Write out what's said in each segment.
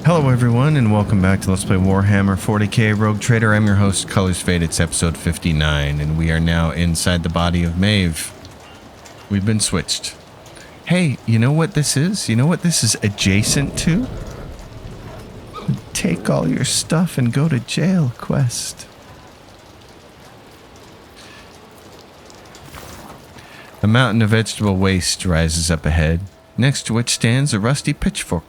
Hello everyone, and welcome back to Let's Play Warhammer 40k Rogue Trader. I'm your host, Colors Fade. It's episode 59, and we are now inside the body of Maeve. We've been switched. Hey, you know what this is? You know what this is adjacent to? Take all your stuff and go to jail quest. A mountain of vegetable waste rises up ahead, next to which stands a rusty pitchfork.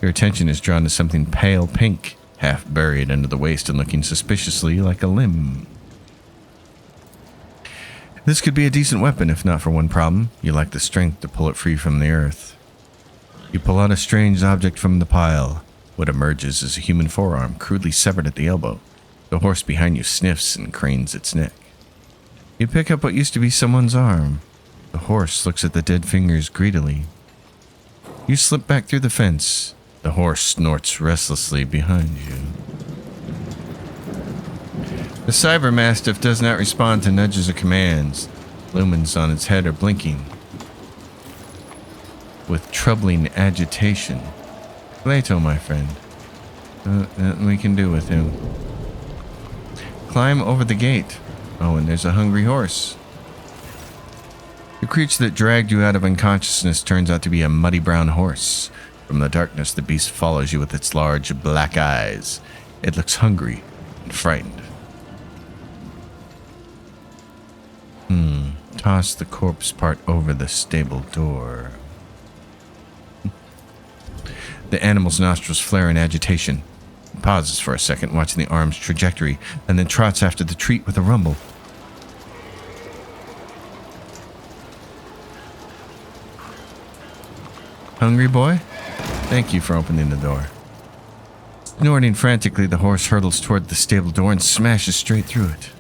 Your attention is drawn to something pale pink, half buried under the waste and looking suspiciously like a limb. This could be a decent weapon if not for one problem. You lack the strength to pull it free from the earth. You pull out a strange object from the pile. What emerges is a human forearm, crudely severed at the elbow. The horse behind you sniffs and cranes its neck. You pick up what used to be someone's arm. The horse looks at the dead fingers greedily. You slip back through the fence. The horse snorts restlessly behind you. The cyber mastiff does not respond to nudges or commands. Lumens on its head are blinking with troubling agitation. Glato, my friend. Nothing we can do with him. Climb over the gate. Oh, and there's a hungry horse. The creature that dragged you out of unconsciousness turns out to be a muddy brown horse. From the darkness, the beast follows you with its large black eyes. It looks hungry and frightened. Toss the corpse part over the stable door. The animal's nostrils flare in agitation. It pauses for a second, watching the arm's trajectory, and then trots after the treat with a rumble. Hungry boy? Thank you for opening the door. Snorting frantically, the horse hurtles toward the stable door and smashes straight through it.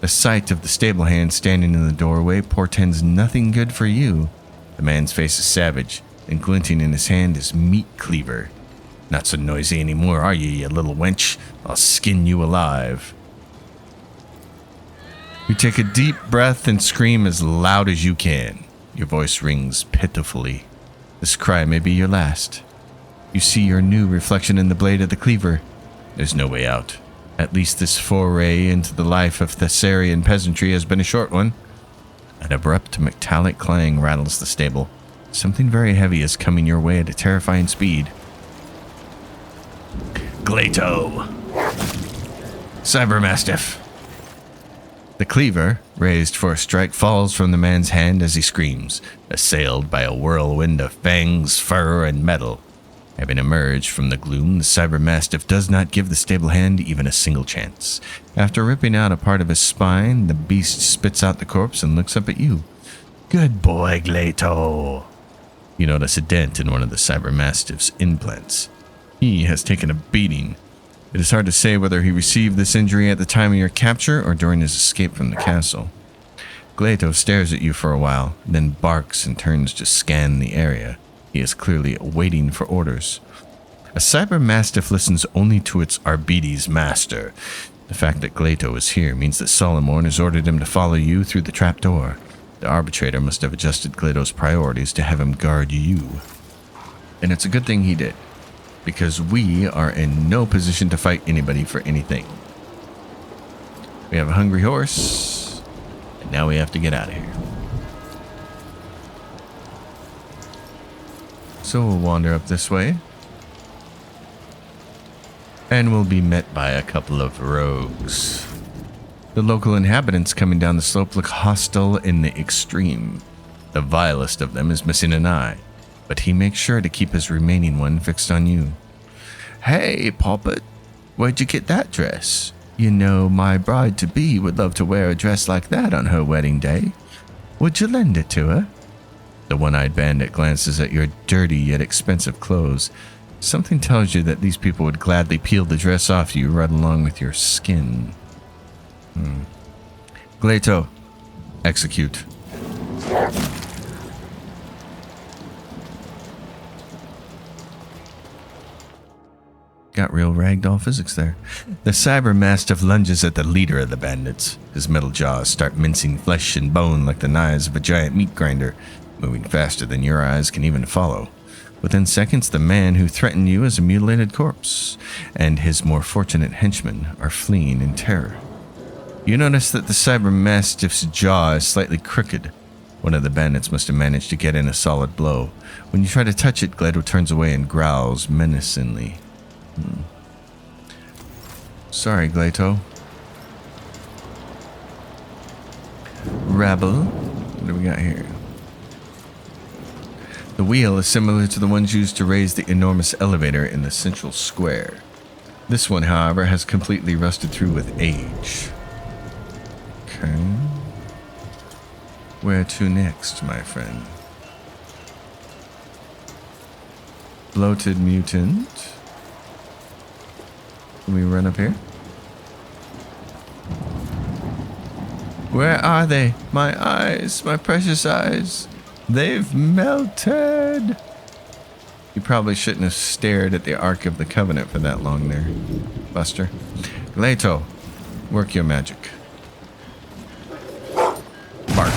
The sight of the stable hand standing in the doorway portends nothing good for you. The man's face is savage, and glinting in his hand is meat cleaver. Not so noisy anymore, are you, you little wench? I'll skin you alive. You take a deep breath and scream as loud as you can. Your voice rings pitifully. This cry may be your last. You see your new reflection in the blade of the cleaver. There's no way out. At least this foray into the life of Thessarian peasantry has been a short one. An abrupt metallic clang rattles the stable. Something very heavy is coming your way at a terrifying speed. Glato! Cybermastiff! The cleaver, raised for a strike, falls from the man's hand as he screams, assailed by a whirlwind of fangs, fur, and metal. Having emerged from the gloom, the cybermastiff does not give the stable hand even a single chance. After ripping out a part of his spine, the beast spits out the corpse and looks up at you. Good boy, Glato. You notice a dent in one of the cybermastiff's implants. He has taken a beating. It is hard to say whether he received this injury at the time of your capture or during his escape from the castle. Glato stares at you for a while, then barks and turns to scan the area. He is clearly waiting for orders. A cybermastiff listens only to its Arbites master. The fact that Glato is here means that Solomorn has ordered him to follow you through the trapdoor. The arbitrator must have adjusted Glato's priorities to have him guard you. And it's a good thing he did, because we are in no position to fight anybody for anything. We have a hungry horse, and now we have to get out of here. So we'll wander up this way, and we'll be met by a couple of rogues. The local inhabitants coming down the slope look hostile in the extreme. The vilest of them is missing an eye, but he makes sure to keep his remaining one fixed on you. Hey, Poppet, where'd you get that dress? You know, my bride-to-be would love to wear a dress like that on her wedding day. Would you lend it to her? The one-eyed bandit glances at your dirty yet expensive clothes. Something tells you that these people would gladly peel the dress off you right along with your skin. Glato, execute. Got real ragdoll physics there. The cybermastiff lunges at the leader of the bandits. His metal jaws start mincing flesh and bone like the knives of a giant meat grinder, moving faster than your eyes can even follow. Within seconds, the man who threatened you is a mutilated corpse, and his more fortunate henchmen are fleeing in terror. You notice that the cyber mastiff's jaw is slightly crooked. One of the bandits must have managed to get in a solid blow. When you try to touch it, Gledo turns away and growls menacingly. Sorry, Gledo. Rabble, what do we got here? The wheel is similar to the ones used to raise the enormous elevator in the central square. This one, however, has completely rusted through with age. Okay. Where to next, my friend? Bloated mutant. Can we run up here? Where are they? My eyes, my precious eyes. They've melted. You probably shouldn't have stared at the Ark of the Covenant for that long there, Buster. Gledo, work your magic. Bark.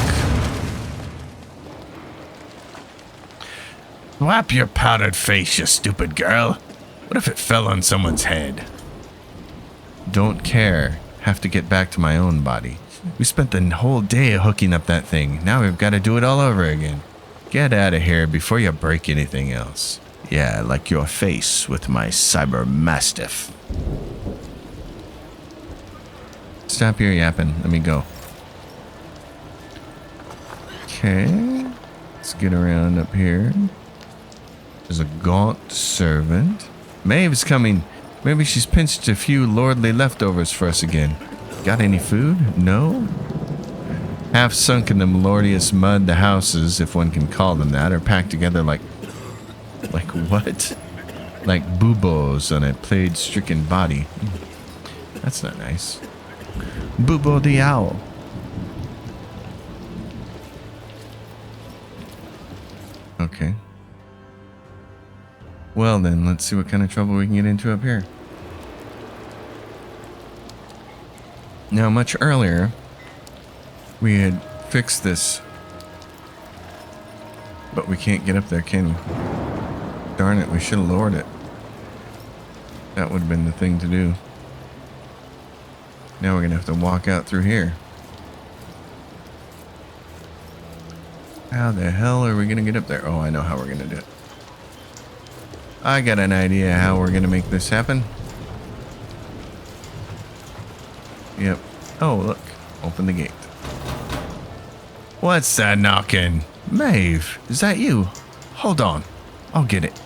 Whap your powdered face, you stupid girl. What if it fell on someone's head? Don't care. Have to get back to my own body. We spent the whole day hooking up that thing. Now we've got to do it all over again. Get out of here before you break anything else. Yeah, like your face with my cyber mastiff. Stop your yapping. Let me go. Okay. Let's get around up here. There's a gaunt servant. Maeve's coming. Maybe she's pinched a few lordly leftovers for us again. Got any food? No? Half sunk in the melodious mud, the houses, if one can call them that, are packed together like what? Like buboes on a plague-stricken body. That's not nice. Bubo the owl. Okay. Well then, let's see what kind of trouble we can get into up here. Now, much earlier, we had fixed this, but we can't get up there, can we? Darn it, we should have lowered it. That would have been the thing to do. Now we're going to have to walk out through here. How the hell are we going to get up there? Oh, I know how we're going to do it. I got an idea how we're going to make this happen. Yep. Oh, look. Open the gate. What's that knocking? Maeve, is that you? Hold on. I'll get it.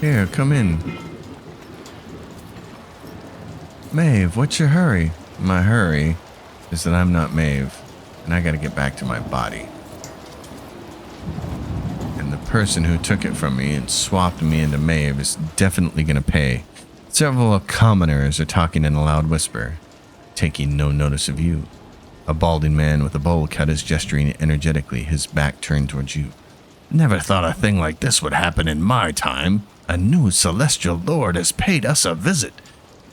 Here, come in. Maeve, what's your hurry? My hurry is that I'm not Maeve, and I gotta get back to my body. And the person who took it from me and swapped me into Maeve is definitely gonna pay. Several commoners are talking in a loud whisper, taking no notice of you. A balding man with a bowl cut is gesturing energetically, his back turned towards you. Never thought a thing like this would happen in my time. A new celestial lord has paid us a visit.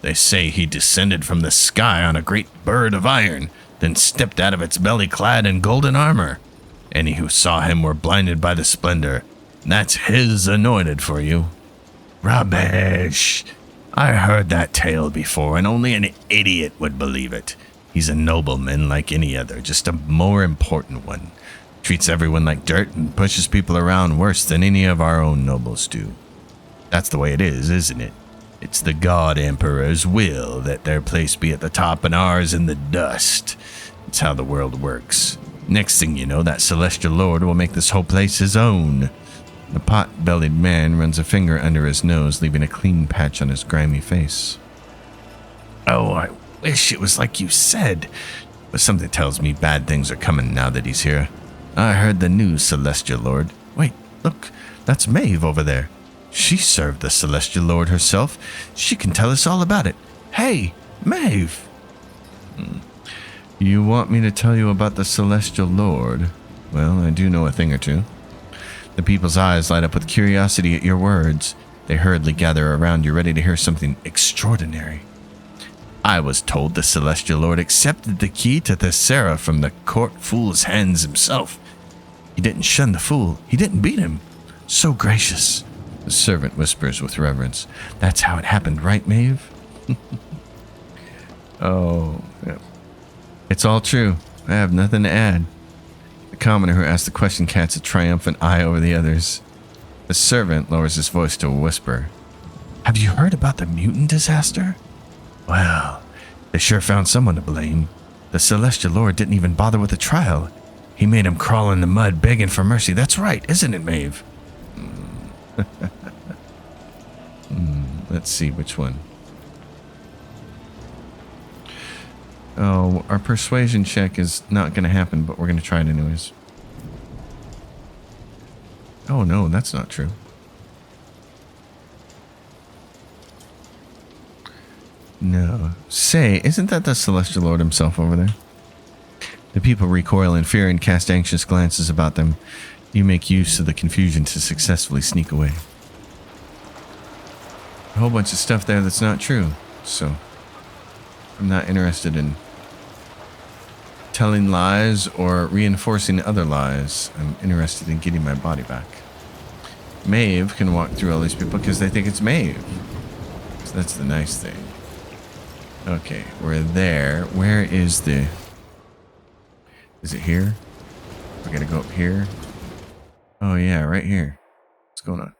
They say he descended from the sky on a great bird of iron, then stepped out of its belly clad in golden armor. Any who saw him were blinded by the splendor. That's his anointed for you. Rubbish. I heard that tale before, and only an idiot would believe it. He's a nobleman like any other, just a more important one. Treats everyone like dirt and pushes people around worse than any of our own nobles do. That's the way it is, isn't it? It's the God Emperor's will that their place be at the top and ours in the dust. It's how the world works. Next thing you know, that celestial lord will make this whole place his own. The pot-bellied man runs a finger under his nose, leaving a clean patch on his grimy face. Oh, I wish it was like you said, but something tells me bad things are coming now that he's here. I heard the new celestial lord. Wait, look, that's Maeve over there. She served the celestial lord herself. She can tell us all about it. Hey, Maeve! You want me to tell you about the celestial lord? Well, I do know a thing or two. The people's eyes light up with curiosity at your words. They hurriedly gather around you, ready to hear something extraordinary. I was told the Celestial Lord accepted the key to Thessera from the court fool's hands himself. He didn't shun the fool. He didn't beat him. So gracious. The servant whispers with reverence. That's how it happened, right, Maeve? Oh, yeah. It's all true. I have nothing to add. The commoner who asked the question casts a triumphant eye over the others. The servant lowers his voice to a whisper. Have you heard about the mutant disaster? Well, they sure found someone to blame. The Celestial Lord didn't even bother with the trial. He made him crawl in the mud begging for mercy. That's right, isn't it, Maeve? Let's see which one. Oh, our persuasion check is not going to happen, but we're going to try it anyways. Oh no, that's not true. No. Say, isn't that the Celestial Lord himself over there? The people recoil in fear and cast anxious glances about them. You make use of the confusion to successfully sneak away. A whole bunch of stuff there that's not true, so I'm not interested in telling lies or reinforcing other lies. I'm interested in getting my body back. Maeve can walk through all these people because they think it's Maeve. So that's the nice thing. Okay, we're there. Where is the... Is it here? We gotta go up here. Oh yeah, right here. What's going on?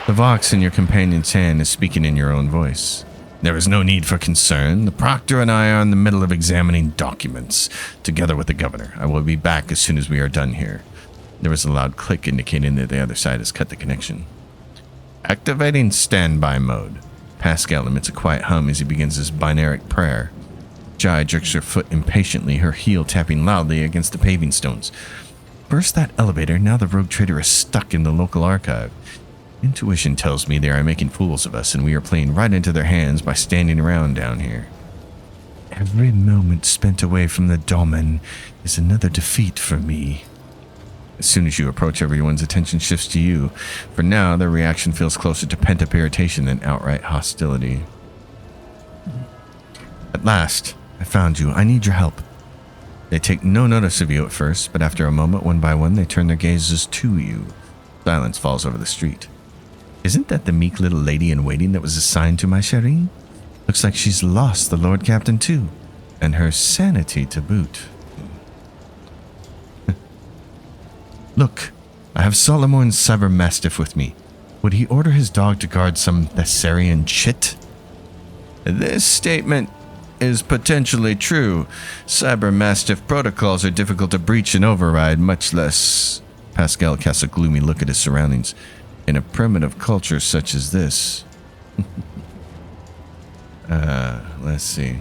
The Vox in your companion's hand is speaking in your own voice. There is no need for concern. The proctor and I are in the middle of examining documents, together with the governor. I will be back as soon as we are done here. There was a loud click indicating that the other side has cut the connection. Activating standby mode. Pascal emits a quiet hum as he begins his binaric prayer. Jai jerks her foot impatiently, her heel tapping loudly against the paving stones. Burst that elevator, now the rogue trader is stuck in the local archive. Intuition tells me they are making fools of us, and we are playing right into their hands by standing around down here. Every moment spent away from the Dolmen is another defeat for me. As soon as you approach, everyone's attention shifts to you. For now, their reaction feels closer to pent-up irritation than outright hostility. At last, I found you. I need your help. They take no notice of you at first, but after a moment, one by one, they turn their gazes to you. Silence falls over the street. Isn't that the meek little lady-in-waiting that was assigned to my Shireen? Looks like she's lost the Lord Captain too, and her sanity to boot. Look, I have Solomon's Cyber Mastiff with me. Would he order his dog to guard some Thessarian chit? This statement is potentially true. Cyber Mastiff protocols are difficult to breach and override, much less... Pascal casts a gloomy look at his surroundings. In a primitive culture such as this. Let's see.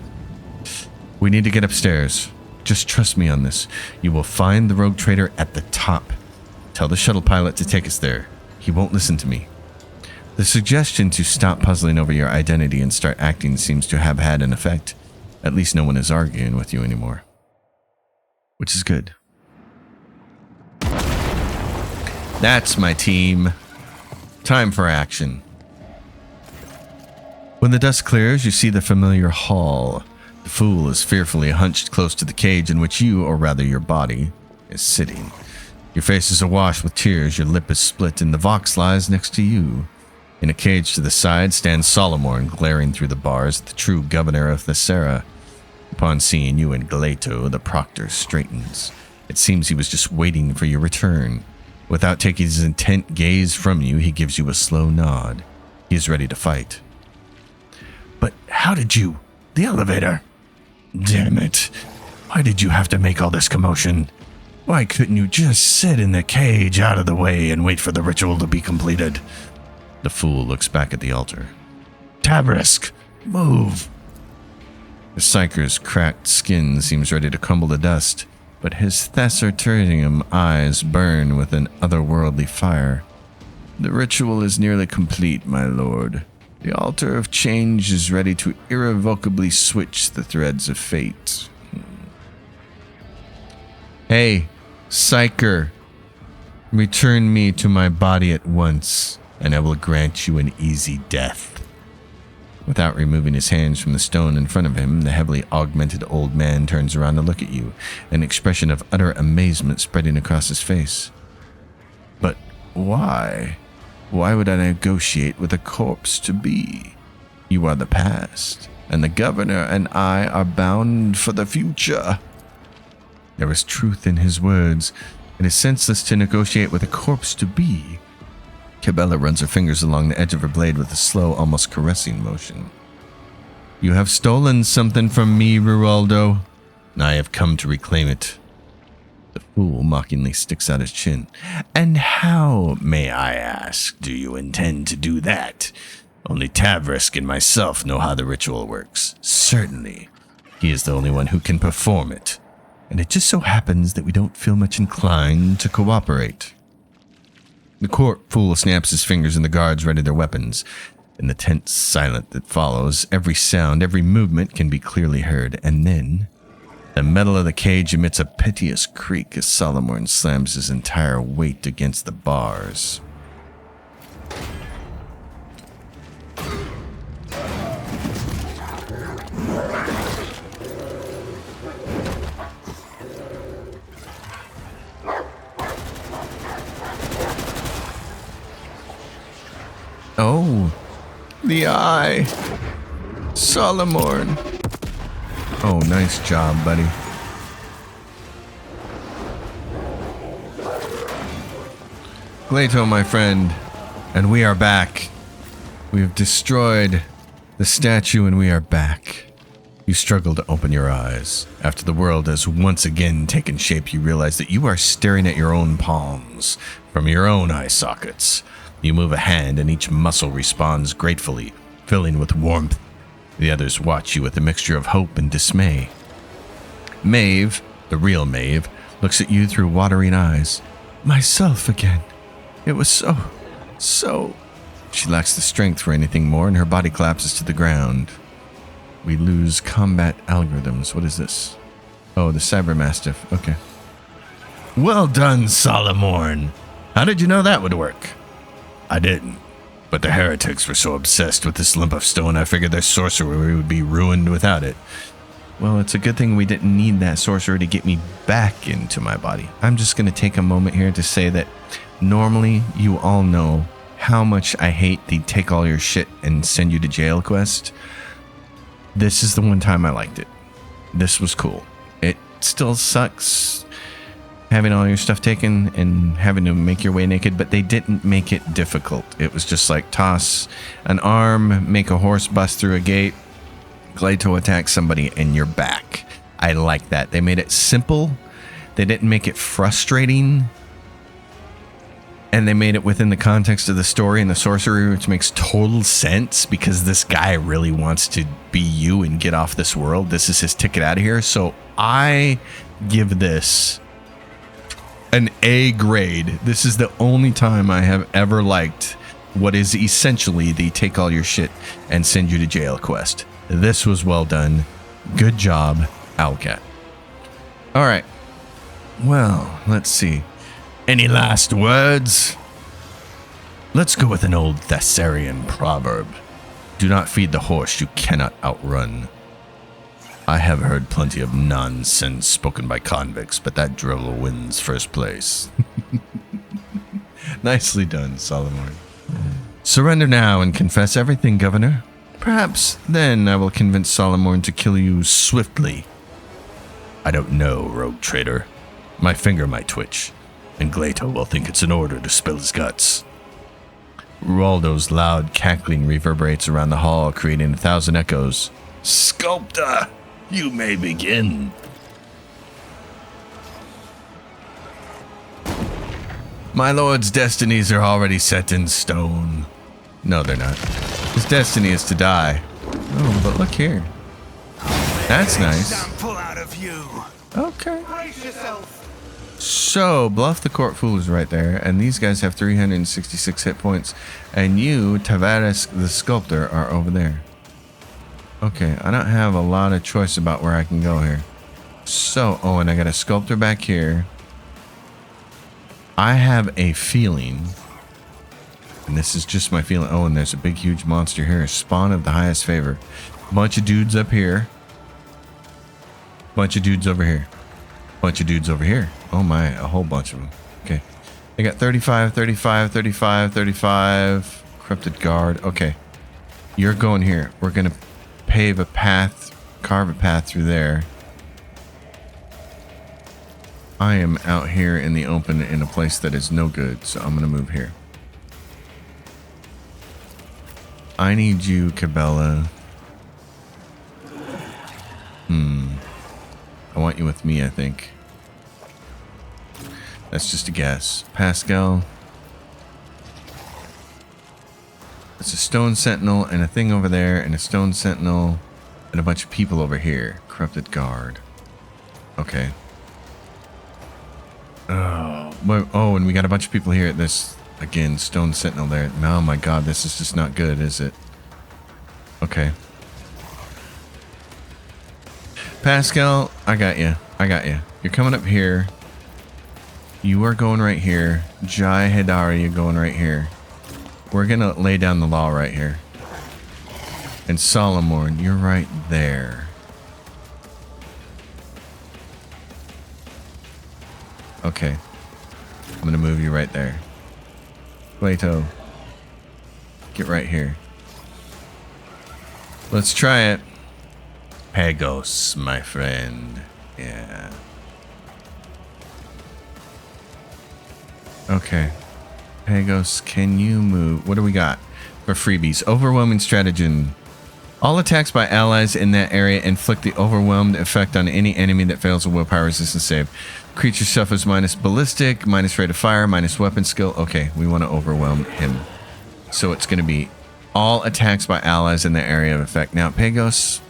We need to get upstairs. Just trust me on this. You will find the rogue trader at the top. Tell the shuttle pilot to take us there. He won't listen to me. The suggestion to stop puzzling over your identity and start acting seems to have had an effect. At least no one is arguing with you anymore. Which is good. That's my team. Time for action. When the dust clears, you see the familiar hall. The fool is fearfully hunched close to the cage in which you, or rather your body, is sitting. Your face is awash with tears, your lip is split, and the Vox lies next to you. In a cage to the side stands Solomon, glaring through the bars at the true governor of Thessera. Upon seeing you and Galeto, the proctor straightens. It seems he was just waiting for your return. Without taking his intent gaze from you, he gives you a slow nod. He is ready to fight. But how did you... The elevator? Damn it. Why did you have to make all this commotion? Why couldn't you just sit in the cage out of the way and wait for the ritual to be completed? The fool looks back at the altar. Tabrisk, move. The psyker's cracked skin seems ready to crumble to dust, but his Thesserturium eyes burn with an otherworldly fire. The ritual is nearly complete, my lord. The altar of change is ready to irrevocably switch the threads of fate. Hey, Psyker, return me to my body at once, and I will grant you an easy death. Without removing his hands from the stone in front of him, the heavily augmented old man turns around to look at you, an expression of utter amazement spreading across his face. But why? Why would I negotiate with a corpse to be? You are the past, and the governor and I are bound for the future. There was truth in his words. It is senseless to negotiate with a corpse to be. Cabela runs her fingers along the edge of her blade with a slow, almost caressing motion. You have stolen something from me, Ruoldo, and I have come to reclaim it. The fool mockingly sticks out his chin. And how, may I ask, do you intend to do that? Only Tavrisk and myself know how the ritual works. Certainly, he is the only one who can perform it. And it just so happens that we don't feel much inclined to cooperate. The court fool snaps his fingers and the guards ready their weapons. In the tense silence that follows, every sound, every movement can be clearly heard. And then, the metal of the cage emits a piteous creak as Solomon slams his entire weight against the bars. Oh, the eye. Solomon. Oh, nice job, buddy. Glato, my friend, and we are back. We have destroyed the statue and we are back. You struggle to open your eyes. After the world has once again taken shape, you realize that you are staring at your own palms from your own eye sockets. You move a hand and each muscle responds gratefully, filling with warmth. The others watch you with a mixture of hope and dismay. Maeve, the real Maeve, looks at you through watering eyes. Myself again. It was so... She lacks the strength for anything more and her body collapses to the ground. We lose combat algorithms. What is this? Oh, the Cybermastiff. Okay. Well done, Solomon. How did you know that would work? I didn't, but the heretics were so obsessed with this lump of stone I figured their sorcery would be ruined without it. Well, it's a good thing we didn't need that sorcery to get me back into my body. I'm just going to take a moment here to say that normally you all know how much I hate the take all your shit and send you to jail quest. This is the one time I liked it. This was cool. It still sucks having all your stuff taken and having to make your way naked, but they didn't make it difficult. It was just like toss an arm, make a horse bust through a gate, Glato attack somebody, and you're back. I like that. They made it simple. They didn't make it frustrating. And they made it within the context of the story and the sorcery, which makes total sense because this guy really wants to be you and get off this world. This is his ticket out of here. So I give this an A grade. This is the only time I have ever liked what is essentially the take all your shit and send you to jail quest. This was well done. Good job, Owlcat. All right. Well, let's see. Any last words? Let's go with an old Thessarian proverb. Do not feed the horse you cannot outrun. I have heard plenty of nonsense spoken by convicts, but that drivel wins first place. Nicely done, Solomon. Surrender now and confess everything, Governor. Perhaps then I will convince Solomon to kill you swiftly. I don't know, rogue traitor. My finger might twitch, and Glato will think it's an order to spill his guts. Ruoldo's loud cackling reverberates around the hall, creating 1,000 echoes. Sculptor, you may begin. My lord's destinies are already set in stone. No, they're not. His destiny is to die. Oh, but look here. That's nice. Okay. So, Bluff the Court Fool is right there, and these guys have 366 hit points, and you, Tavares the Sculptor, are over there. Okay, I don't have a lot of choice about where I can go here. So, oh, and I got a Sculptor back here. I have a feeling And this is just my feeling. Oh, and there's a big, huge monster here. Spawn of the highest favor. Bunch of dudes up here. Bunch of dudes over here. Bunch of dudes over here. Oh my, a whole bunch of them. Okay. They got 35, 35, 35, 35. Corrupted guard. Okay. You're going here. We're going to pave a path, carve a path through there. I am out here in the open in a place that is no good, so I'm going to move here. I need you, Cabela. I want you with me, I think. That's just a guess. Pascal. It's a stone sentinel and a thing over there and a stone sentinel and a bunch of people over here. Corrupted guard. Okay. Oh, and we got a bunch of people here at this, again, stone sentinel there. Oh my god, this is just not good, is it? Okay. Pascal, I got you. I got you. You're coming up here. You are going right here. Jai Hedari, you're going right here. We're going to lay down the law right here. And Solomon, you're right there. Okay. I'm going to move you right there. Plato. Get right here. Let's try it. Pagos, my friend. Yeah. Okay. Pagos, can you move? What do we got for freebies? Overwhelming stratagem. All attacks by allies in that area inflict the overwhelmed effect on any enemy that fails a willpower resistance save. Creature suffers minus ballistic, minus rate of fire, minus weapon skill. Okay, we want to overwhelm him. So it's going to be all attacks by allies in the area of effect. Now, Pagos,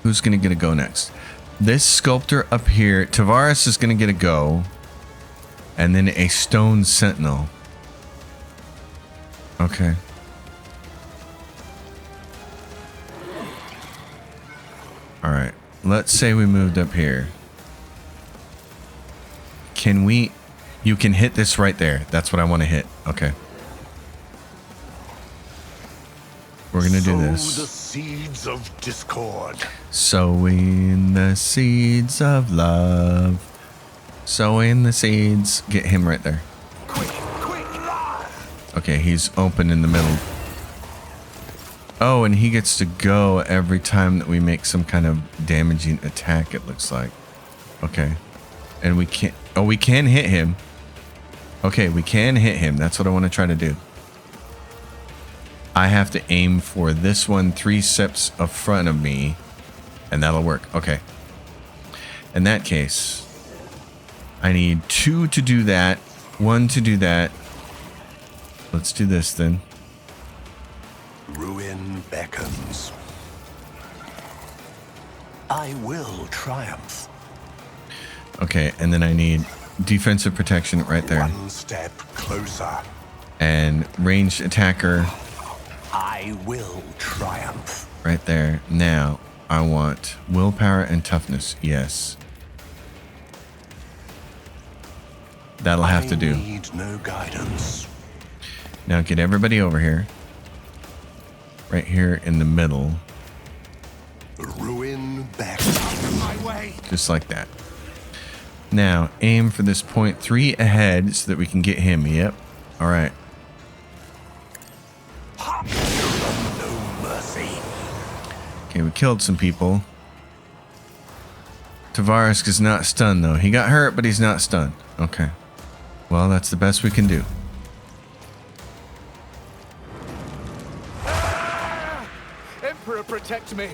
who's going to get a go next? This sculptor up here, Tavares is going to get a go. And then a stone sentinel. Okay. Alright. Let's say we moved up here. Can we... You can hit this right there. That's what I want to hit. Okay. We're going to do this. Sow the seeds of discord. Sowing the seeds of love. Sowing the seeds. Get him right there. Quick, lad. Okay, he's open in the middle. Oh, and he gets to go every time that we make some kind of damaging attack, it looks like. Okay. And we can't... Oh, we can hit him. Okay, we can hit him. That's what I want to try to do. I have to aim for this one 3 steps in front of me, and that'll work. Okay. In that case... I need 2 to do that, 1 to do that. Let's do this then. Ruin beckons. I will triumph. Okay, and then I need defensive protection right there. 1 step closer. And ranged attacker. I will triumph. Right there. Now, I want willpower and toughness. Yes. That'll have to do. I need no guidance. Now get everybody over here. Right here in the middle. Ruin beckons. My way. Just like that. Now, aim for this point 3 ahead so that we can get him. Yep. All right. No mercy. Okay, we killed some people. Tavares is not stunned, though. He got hurt, but he's not stunned. Okay. Well, that's the best we can do. Emperor, protect me.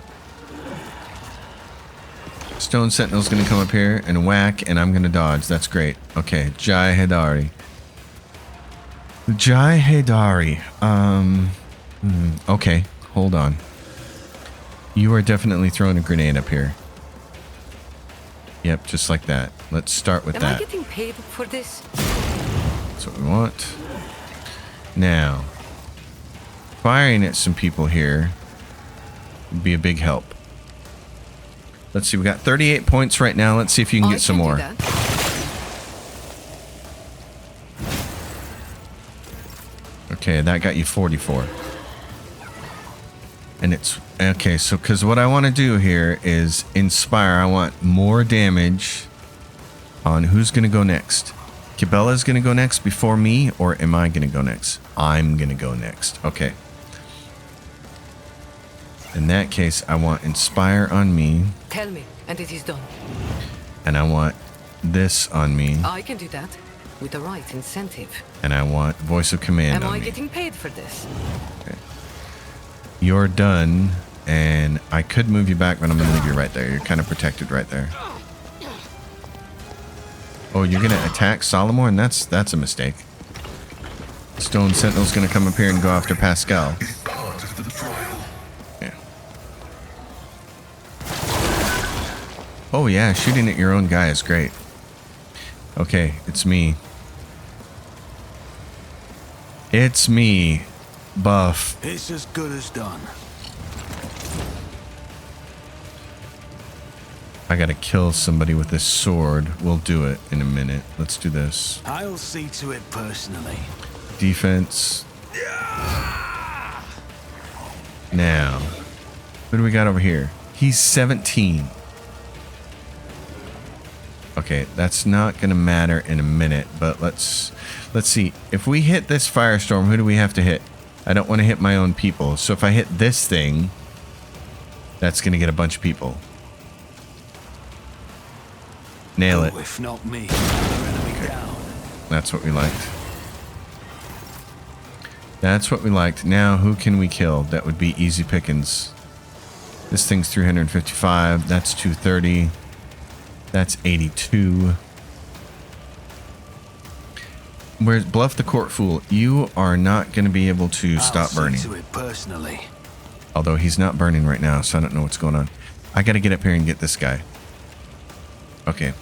Stone Sentinel's going to come up here and whack, and I'm going to dodge. That's great. Okay, Jai Hedari. Jai Hedari. Okay, hold on. You are definitely throwing a grenade up here. Yep, just like that. Let's start with that. Am I getting paid for this? That's what we want. Now, firing at some people here would be a big help. Let's see, we got 38 points right now. Let's see if you can get some more. Okay, that got you 44. And it's... Okay, so because what I want to do here is inspire. I want more damage on who's going to go next. Cabela's going to go next before me, or am I going to go next? I'm going to go next. Okay. In that case, I want inspire on me. Tell me, and it is done. And I want this on me. I can do that with the right incentive. And I want voice of command Am on I me. getting paid for this? Okay. You're done, and I could move you back, but I'm going to leave you right there. You're kind of protected right there. Oh, you're going to attack Solomon? That's a mistake. Stone Sentinel's going to come up here and go after Pascal. Yeah. Oh, yeah, shooting at your own guy is great. Okay, it's me. It's me, Buff. It's as good as done. I gotta kill somebody with this sword. We'll do it in a minute. Let's do this. I'll see to it personally. Defense. Now, what do we got over here? He's 17. Okay, that's not gonna matter in a minute, but let's see. If we hit this firestorm, who do we have to hit? I don't want to hit my own people. So if I hit this thing, that's gonna get a bunch of people. Nail it. If not me, enemy down. That's what we liked. That's what we liked. Now, who can we kill? That would be easy pickings. This thing's 355. That's 230. That's 82. Where's Bluff the Court Fool? You are not going to be able to stop burning. I'll see to it personally. Although he's not burning right now, so I don't know what's going on. I got to get up here and get this guy. Okay.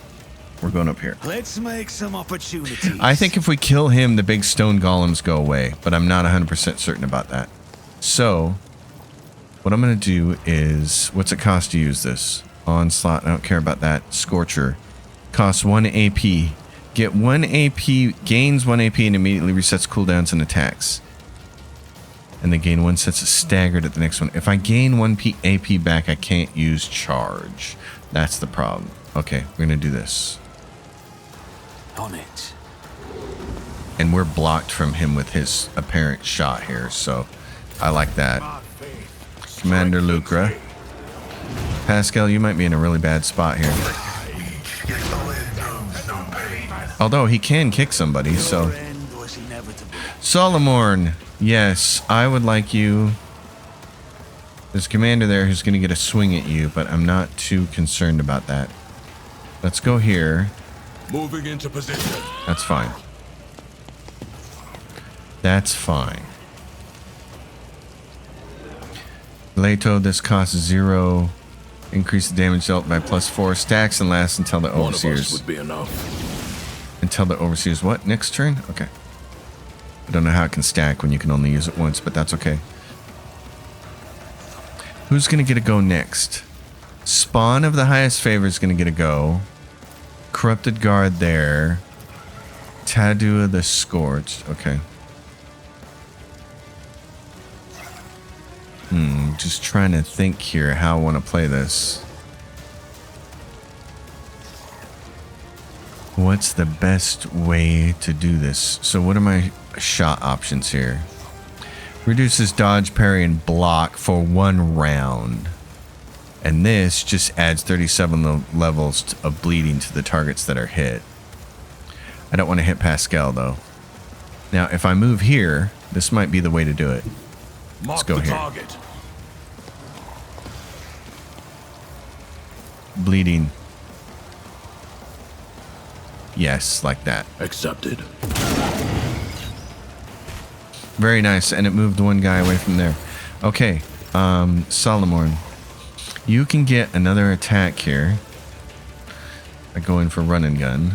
We're going up here. Let's make some opportunities. I think if we kill him, the big stone golems go away, but I'm not 100% certain about that. So, what I'm going to do is, what's it cost to use this? Onslaught, I don't care about that. Scorcher. Costs 1 AP. Get 1 AP, gains 1 AP, and immediately resets cooldowns and attacks. And the gain 1 sets is staggered at the next one. If I gain 1 AP back, I can't use charge. That's the problem. Okay, we're going to do this. On it. And we're blocked from him with his apparent shot here, so I like that. Commander Lucra. Pascal, you might be in a really bad spot here. Although he can kick somebody, so... Solomon, yes, I would like you... There's a commander there who's going to get a swing at you, but I'm not too concerned about that. Let's go here. Moving into position. That's fine. That's fine. Leto, this costs 0. Increase the damage dealt by +4. Stacks and lasts until the overseers. Would be enough. Until the overseers what? Next turn? Okay. I don't know how it can stack when you can only use it once, but that's okay. Who's going to get a go next? Spawn of the highest favor is going to get a go. Corrupted Guard there. Tadua the Scorched. Okay. Just trying to think here how I want to play this. What's the best way to do this? So what are my shot options here? Reduces dodge, parry, and block for 1 round. And this just adds 37 levels of bleeding to the targets that are hit. I don't want to hit Pascal, though. Now, if I move here, this might be the way to do it. Let's go here. Target. Bleeding. Yes, like that. Accepted. Very nice, and it moved one guy away from there. Okay, Solomon. You can get another attack here. I go in for run and gun.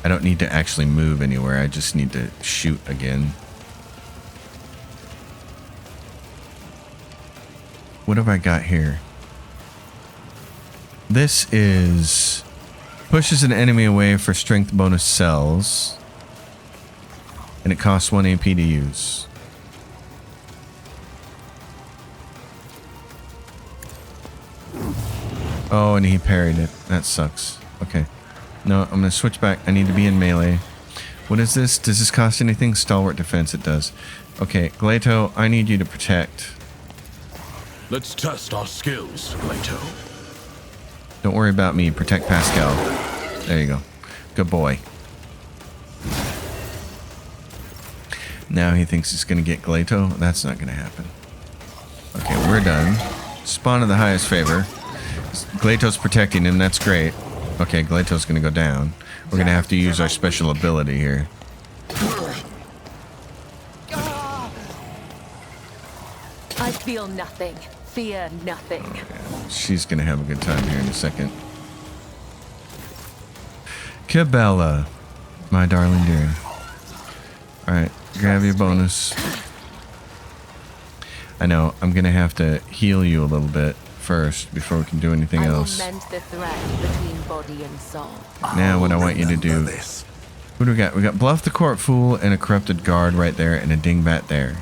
I don't need to actually move anywhere. I just need to shoot again. What have I got here? This is... pushes an enemy away for strength bonus cells. And it costs 1 AP to use. Oh, and he parried it. That sucks. Okay. No, I'm going to switch back. I need to be in melee. What is this? Does this cost anything? Stalwart defense, it does. Okay, Glato, I need you to protect. Let's test our skills, Plato. Don't worry about me. Protect Pascal. There you go. Good boy. Now he thinks he's going to get Glato. That's not going to happen. Okay, we're done. Spawn of the highest favor. Glato's protecting him. That's great. Okay, Glato's going to go down. We're going to have to use our special ability here. I feel nothing. Fear nothing. Okay. She's going to have a good time here in a second. Cabela, my darling dear. Alright, grab your bonus. I know, I'm going to have to heal you a little bit first before we can do anything else. I will mend the thread between body and soul. Now what I want you to do... Who do we got? We got Bluff the Court Fool and a Corrupted Guard right there and a Dingbat there.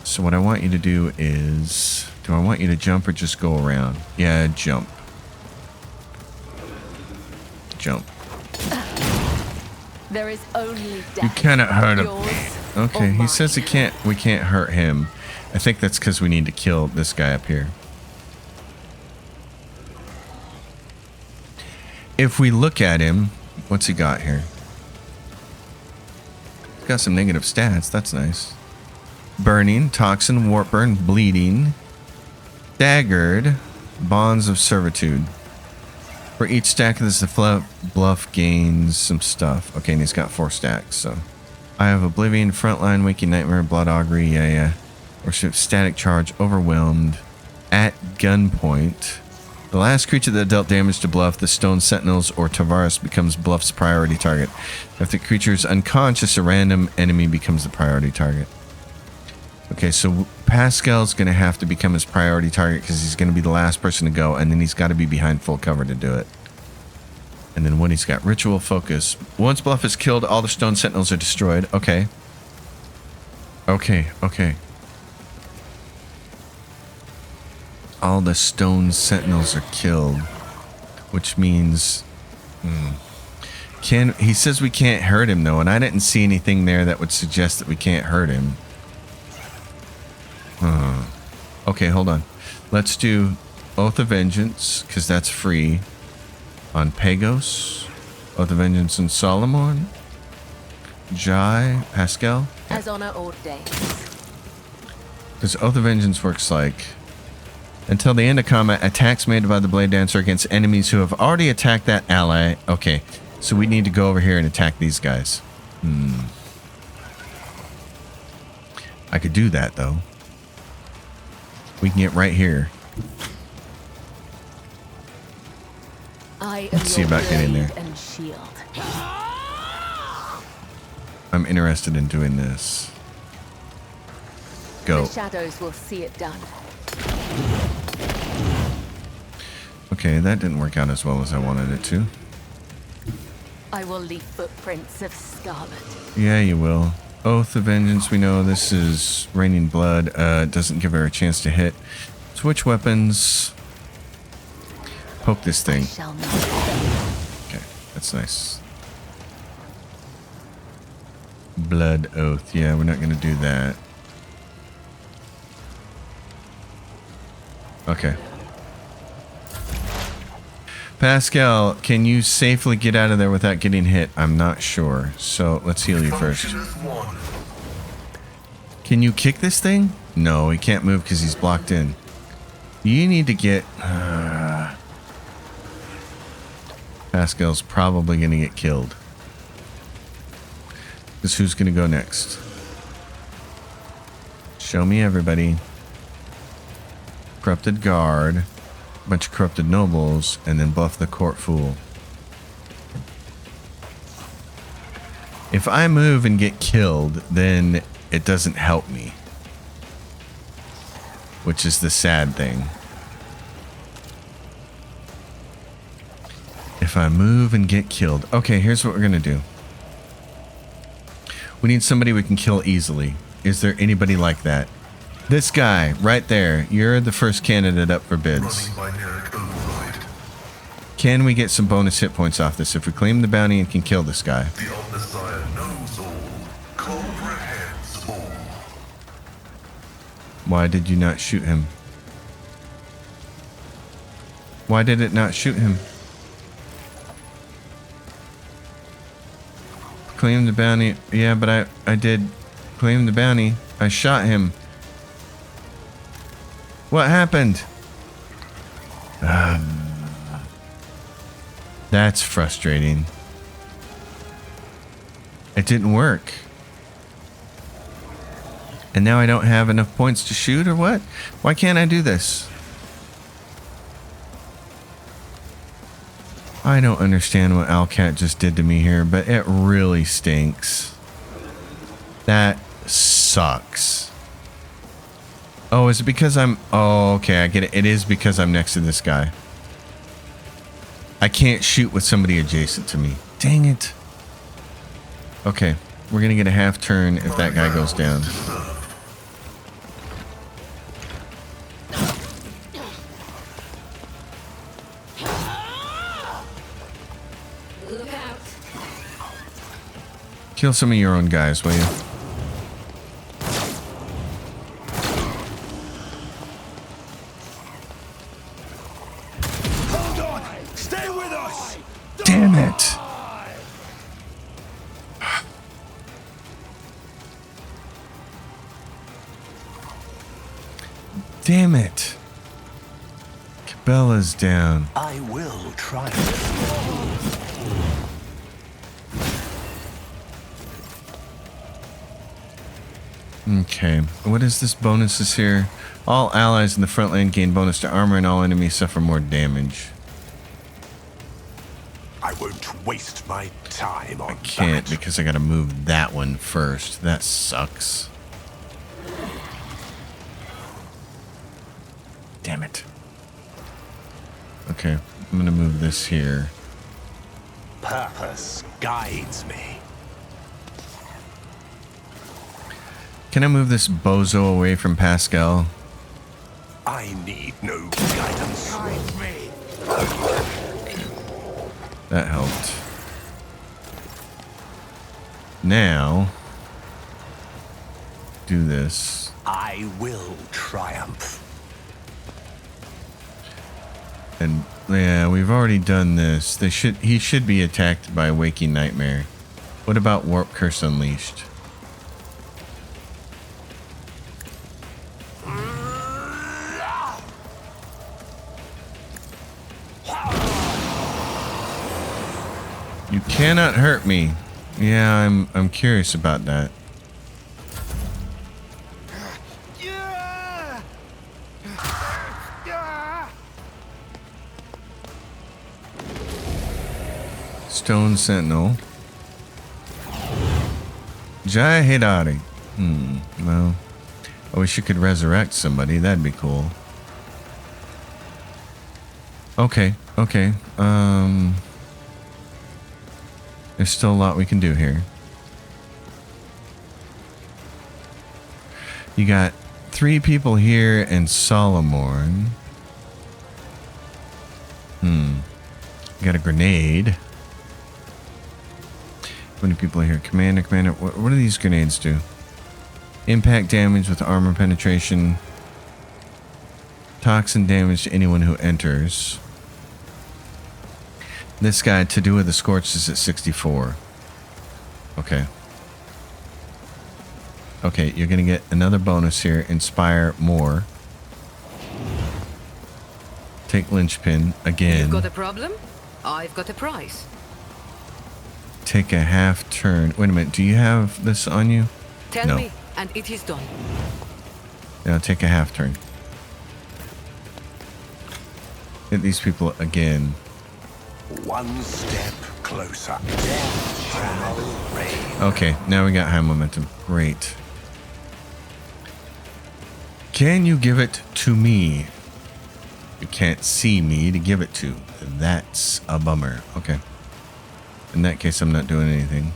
So what I want you to do is... Do I want you to jump or just go around? Yeah, jump. Jump. There is only death. You cannot hurt him. Yours Okay, or he mine. says we can't hurt him. I think that's because we need to kill this guy up here. If we look at him, what's he got here? He's got some negative stats. That's nice. Burning, toxin, warp burn, bleeding, staggered, bonds of servitude. For each stack of this, the bluff gains some stuff. Okay, and he's got 4 stacks, so. I have Oblivion, Frontline, Waking Nightmare, Blood Augury, yeah. Worship, Static Charge, Overwhelmed, at gunpoint. The last creature that dealt damage to Bluff, the Stone Sentinels or Tavares, becomes Bluff's priority target. If the creature is unconscious, a random enemy becomes the priority target. Okay, so Pascal's going to have to become his priority target because he's going to be the last person to go, and then he's got to be behind full cover to do it. And then when he's got Ritual Focus. Once Bluff is killed, all the Stone Sentinels are destroyed. Okay. Okay. All the Stone Sentinels are killed, which means... He says we can't hurt him, though, and I didn't see anything there that would suggest that we can't hurt him. Okay, hold on. Let's do Oath of Vengeance, because that's free. On Pagos. Oath of Vengeance on Solomon. Jai, Pascal. As honor ordains. Because Oath of Vengeance works like... Until the end of combat, attacks made by the Blade Dancer against enemies who have already attacked that ally. Okay, so we need to go over here and attack these guys. I could do that, though. We can get right here. Let's see about getting there. And shield. I'm interested in doing this. Go. The shadows will see it done. Okay, that didn't work out as well as I wanted it to. I will leave footprints of scarlet. Yeah, you will. Oath of Vengeance, we know this is Raining Blood. Doesn't give her a chance to hit. Switch weapons. Poke this thing. Shall not fail. Okay, that's nice. Blood Oath. Yeah, we're not going to do that. Okay. Pascal, can you safely get out of there without getting hit? I'm not sure. So let's heal you first. Can you kick this thing? No, he can't move because he's blocked in. You need to get... Pascal's probably going to get killed. Because who's going to go next? Show me everybody. Corrupted Guard. Bunch of Corrupted Nobles. And then Buff the Court Fool. If I move and get killed, then it doesn't help me. Which is the sad thing. If I move and get killed. Okay, here's what we're going to do. We need somebody we can kill easily. Is there anybody like that? This guy right there. You're the first candidate up for bids. Can we get some bonus hit points off this if we claim the bounty and can kill this guy? The old Messiah knows all, comprehends all. Why did you not shoot him? Why did it not shoot him? Claim the bounty. Yeah, but I did claim the bounty. I shot him. What happened? That's frustrating. It didn't work. And now I don't have enough points to shoot or what? Why can't I do this? I don't understand what Alcat just did to me here, but it really stinks. That sucks. Oh, is it because I'm... Oh, okay, I get it. It is because I'm next to this guy. I can't shoot with somebody adjacent to me. Dang it. Okay, we're going to get a half turn if that guy goes down. Kill some of your own guys, will you? Hold on! Stay with us! Damn it! Damn it! Cabela's down. I will try. Okay, what is this bonuses here? All allies in the front lane gain bonus to armor and all enemies suffer more damage. I won't waste my time on Can't that. because I gotta move that one first. That sucks. Damn it. Okay, I'm gonna move this here. Purpose guides me. Can I move this bozo away from Pascal? I need no guidance. Guide me. That helped. Now, do this. I will triumph. And yeah, we've already done this. He should be attacked by Waking Nightmare. What about Warp Curse Unleashed? You cannot hurt me. Yeah, I'm curious about that. Stone Sentinel. Jai Hidari. Well, I wish you could resurrect somebody. That'd be cool. Okay. There's still a lot we can do here. You got 3 people here and Solomorn. You got a grenade. How many people are here? Commander. What do these grenades do? Impact damage with armor penetration. Toxin damage to anyone who enters. This guy, to do with the Scorched, is at 64. Okay. Okay, you're going to get another bonus here. Inspire more. Take Linchpin again. You've got a problem? I've got a prize. Take a half turn. Wait a minute. Do you have this on you? Tell No. me, and it is done. Now take a half turn. Hit these people again. One step closer. Death shall reign. Okay, now we got high momentum. Great. Can you give it to me? You can't see me to give it to. That's a bummer. Okay. In that case, I'm not doing anything.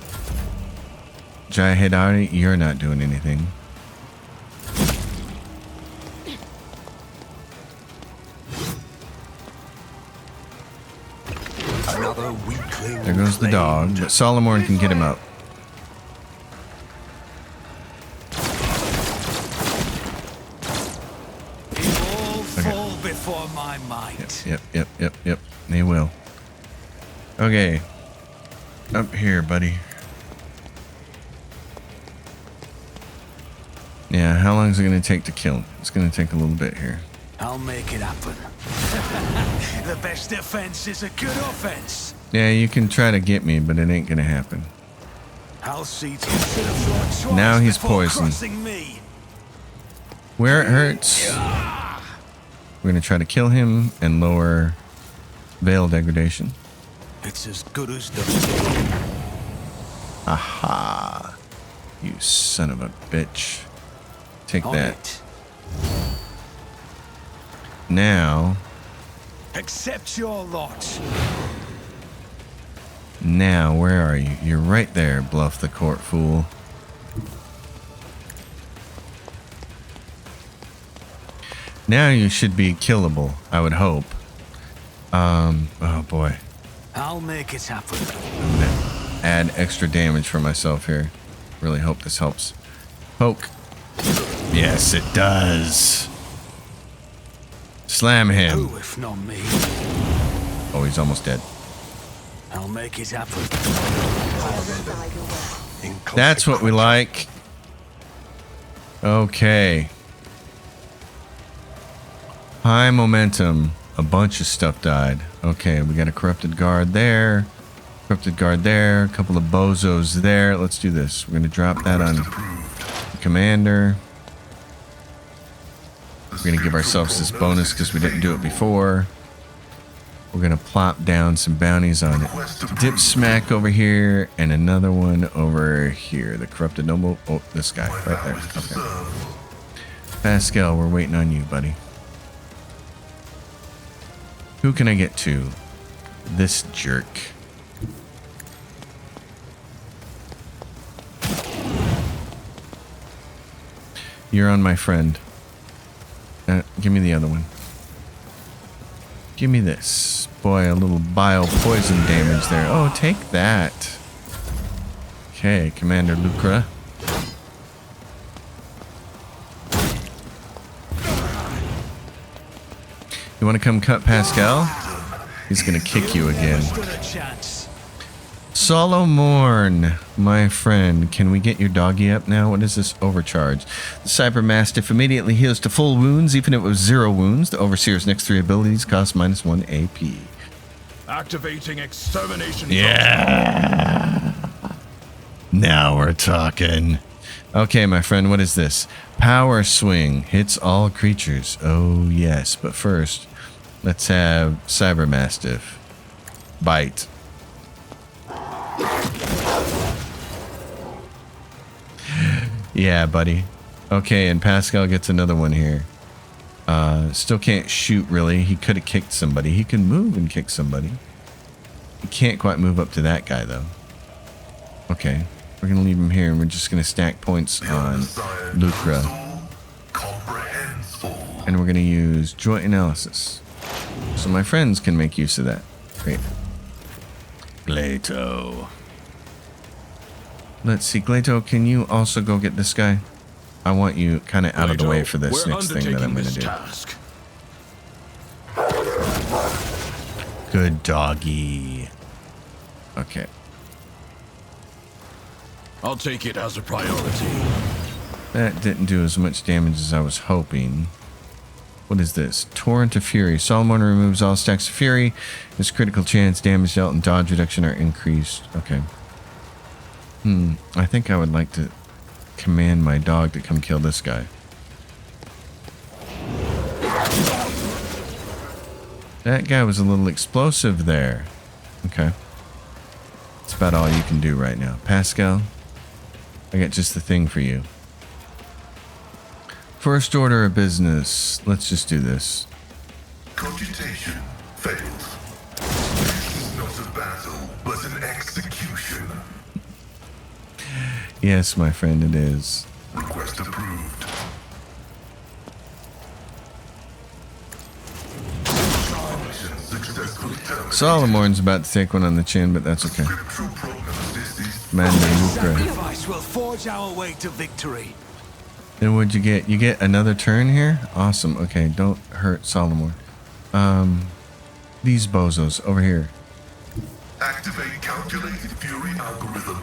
Jahedari, you're not doing anything. Another weakling. There goes the dog, but Solomon can get him up. All fall before my might. Yep. They will. Okay. Up here, buddy. Yeah, how long is it going to take to kill him? It's going to take a little bit here. I'll make it happen. The best defense is a good offense. Yeah, you can try to get me, but it ain't going to happen. I'll see to it. Now he's poisoned. Me. Where it hurts, we're going to try to kill him and lower veil degradation. It's as good as done. Aha. You son of a bitch. Take On that. it. Now, Accept your lot. where are you? You're right there, Bluff the Court Fool. Now you should be killable, I would hope. Oh boy. I'll make it happen. I'm gonna add extra damage for myself here. Really hope this helps. Poke. Yes, it does. Slam him. Who if not me? Oh, he's almost dead. I'll make it happen. That's what we like. Okay. High momentum. A bunch of stuff died. Okay, we got a corrupted guard there. Corrupted guard there. A couple of bozos there. Let's do this. We're going to drop that on the commander. We're going to give ourselves this bonus because we didn't do it before. We're going to plop down some bounties on it. Dip smack over here and another one over here. The corrupted noble. Oh, this guy right there. Okay. Pascal, we're waiting on you, buddy. Who can I get to? This jerk. You're on, my friend. Give me the other one. Give me this. Boy, a little bile poison damage there. Oh, take that. Okay, Commander Lucra. You want to come cut Pascal? He's going to kick you again. Solomorn, my friend, can we get your doggy up now? What is this overcharge? The Cyber Mastiff immediately heals to full wounds, even if it was 0 wounds. The Overseer's next 3 abilities cost -1 AP. Activating extermination. Yeah. Now we're talking. Okay, my friend, what is this? Power swing hits all creatures. Oh, yes. But first, let's have Cyber Mastiff bite. Yeah, buddy. Okay, and Pascal gets another one here. Still can't shoot, really. He could have kicked somebody. He can move and kick somebody. He can't quite move up to that guy, though. Okay, we're going to leave him here, and we're just going to stack points on Lucra. And we're going to use joint analysis. So my friends can make use of that. Great. Glato. Let's see, Glato, can you also go get this guy? I want you kind of out of the way for this next thing that I'm going to do. Task. Good doggy. Okay. I'll take it as a priority. That didn't do as much damage as I was hoping. What is this? Torrent of Fury. Solomon removes all stacks of Fury. His critical chance, damage dealt, and dodge reduction are increased. Okay. I think I would like to command my dog to come kill this guy. That guy was a little explosive there. Okay. That's about all you can do right now. Pascal, I got just the thing for you. First order of business. Let's just do this. Cogitation fails. This is not a battle, but an execution. Yes, my friend, it is. Request approved. Mission successfully terminated. Solomorn's about to take one on the chin, but that's okay. Scriptural prognosis. Man, Lucre. Sacrifice will forge our way to victory. Then what'd you get? You get another turn here? Awesome. Okay, don't hurt Solomon. These bozos over here. Activate calculated fury algorithm.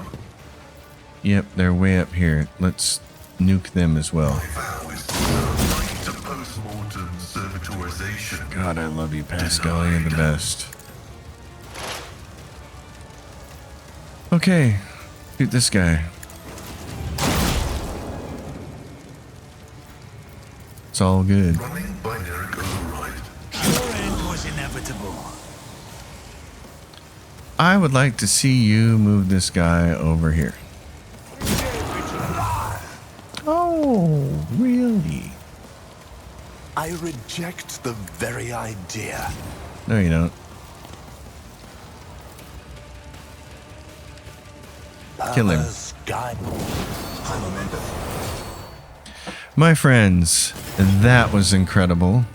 Yep, they're way up here. Let's nuke them as well. Vow is right to post-mortem servitorization. God, I love you, Pascal. You're the best. Okay, shoot this guy. It's all good. Running binary override. Your end was inevitable. I would like to see you move this guy over here. Oh, really? I reject the very idea. No, you don't. Kill him. My friends, that was incredible.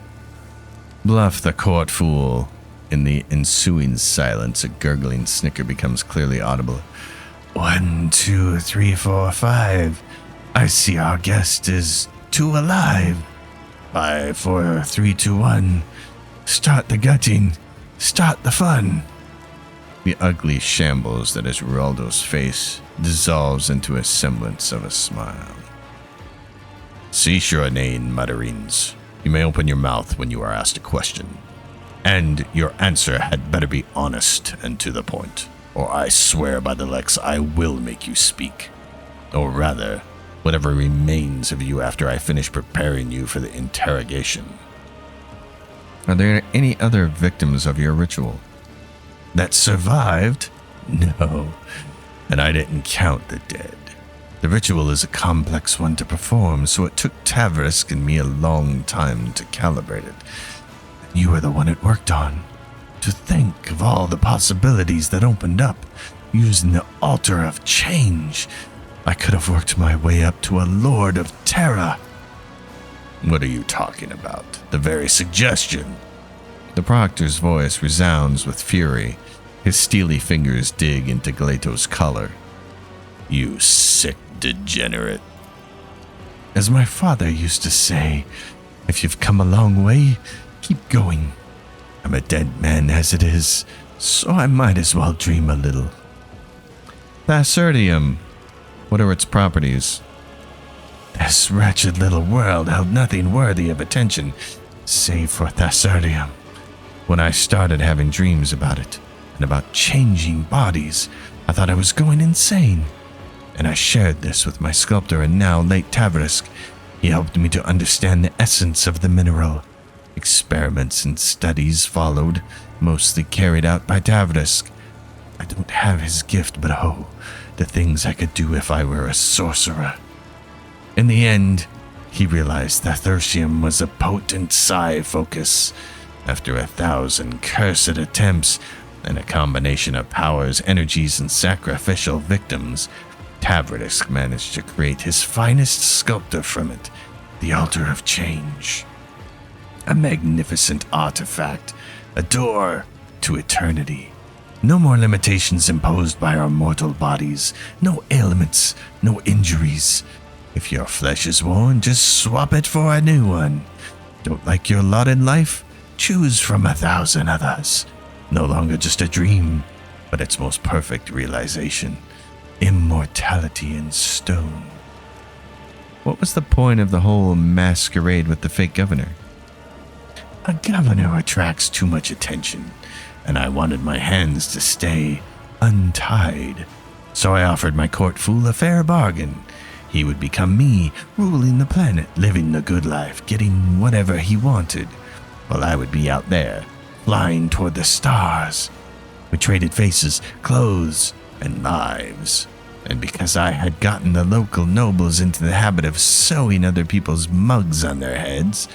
Bluff the court fool. In the ensuing silence, a gurgling snicker becomes clearly audible. 1, 2, 3, 4, 5. I see our guest is too alive. 5, 4, 3, 2, 1. Start the gutting. Start the fun. The ugly shambles that is Ruoldo's face dissolves into a semblance of a smile. Cease your inane mutterings. You may open your mouth when you are asked a question. And your answer had better be honest and to the point, or I swear by the Lex I will make you speak. Or rather, whatever remains of you after I finish preparing you for the interrogation. Are there any other victims of your ritual? That survived? No, and I didn't count the dead. The ritual is a complex one to perform, so it took Tavrisk and me a long time to calibrate it. You were the one it worked on. To think of all the possibilities that opened up, using the altar of change, I could have worked my way up to a Lord of Terra. What are you talking about? The very suggestion. The proctor's voice resounds with fury. His steely fingers dig into Glato's collar. You sick degenerate. As my father used to say, if you've come a long way, keep going. I'm a dead man as it is, so I might as well dream a little. Thacerdium. What are its properties? This wretched little world held nothing worthy of attention, save for Thacerdium. When I started having dreams about it, and about changing bodies, I thought I was going insane. And I shared this with my sculptor and now late Tavrisk. He helped me to understand the essence of the mineral. Experiments and studies followed, mostly carried out by Tavrisk. I don't have his gift, but oh, the things I could do if I were a sorcerer. In the end, he realized that Thacerdium was a potent psi focus. After 1,000 cursed attempts and a combination of powers, energies, and sacrificial victims, Tavrisk managed to create his finest sculptor from it, the Altar of Change. A magnificent artifact, a door to eternity. No more limitations imposed by our mortal bodies, no ailments, no injuries. If your flesh is worn, just swap it for a new one. Don't like your lot in life? Choose from 1,000 others. No longer just a dream, but its most perfect realization. Immortality in stone. What was the point of the whole masquerade with the fake governor? A governor attracts too much attention, and I wanted my hands to stay untied. So I offered my court fool a fair bargain. He would become me, ruling the planet, living the good life, getting whatever he wanted, while I would be out there, flying toward the stars. We traded faces, clothes, and lives. And because I had gotten the local nobles into the habit of sewing other people's mugs on their heads,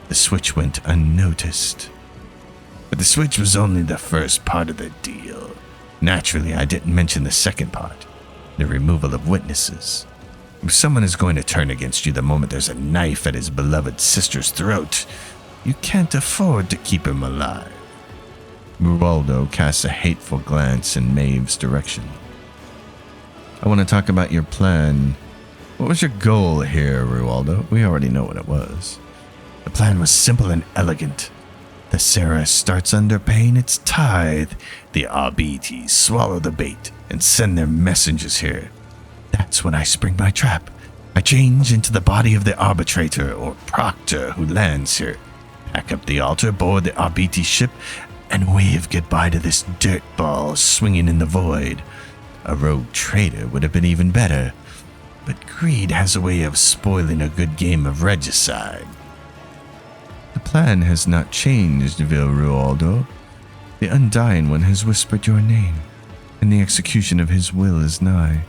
the switch went unnoticed. But the switch was only the first part of the deal. Naturally, I didn't mention the second part. the removal of witnesses. If someone is going to turn against you the moment there's a knife at his beloved sister's throat, you can't afford to keep him alive. Ruoldo casts a hateful glance in Maeve's direction. I want to talk about your plan. What was your goal here, Ruoldo? We already know what it was. The plan was simple and elegant. The Sarah starts under paying its tithe. The Arbiti swallow the bait and send their messengers here. That's when I spring my trap. I change into the body of the arbitrator or proctor who lands here, pack up the altar, board the Arbiti ship, and wave goodbye to this dirtball swinging in the void. A rogue trader would have been even better, but greed has a way of spoiling a good game of regicide. The plan has not changed, Ruoldo. The Undying One has whispered your name, and the execution of his will is nigh.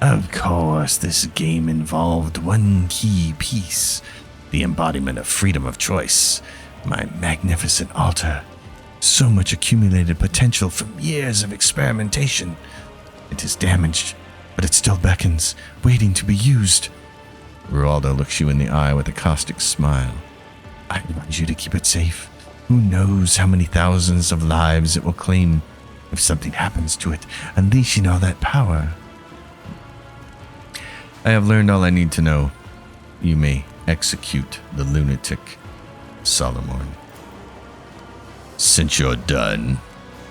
Of course, this game involved one key piece, the embodiment of freedom of choice, my magnificent altar. So much accumulated potential from years of experimentation. It is damaged, but it still beckons, waiting to be used. Ruoldo looks you in the eye with a caustic smile. I advise you to keep it safe. Who knows how many thousands of lives it will claim if something happens to it, unleashing all that power. I have learned all I need to know. You may execute the lunatic, Solomon. Since you're done,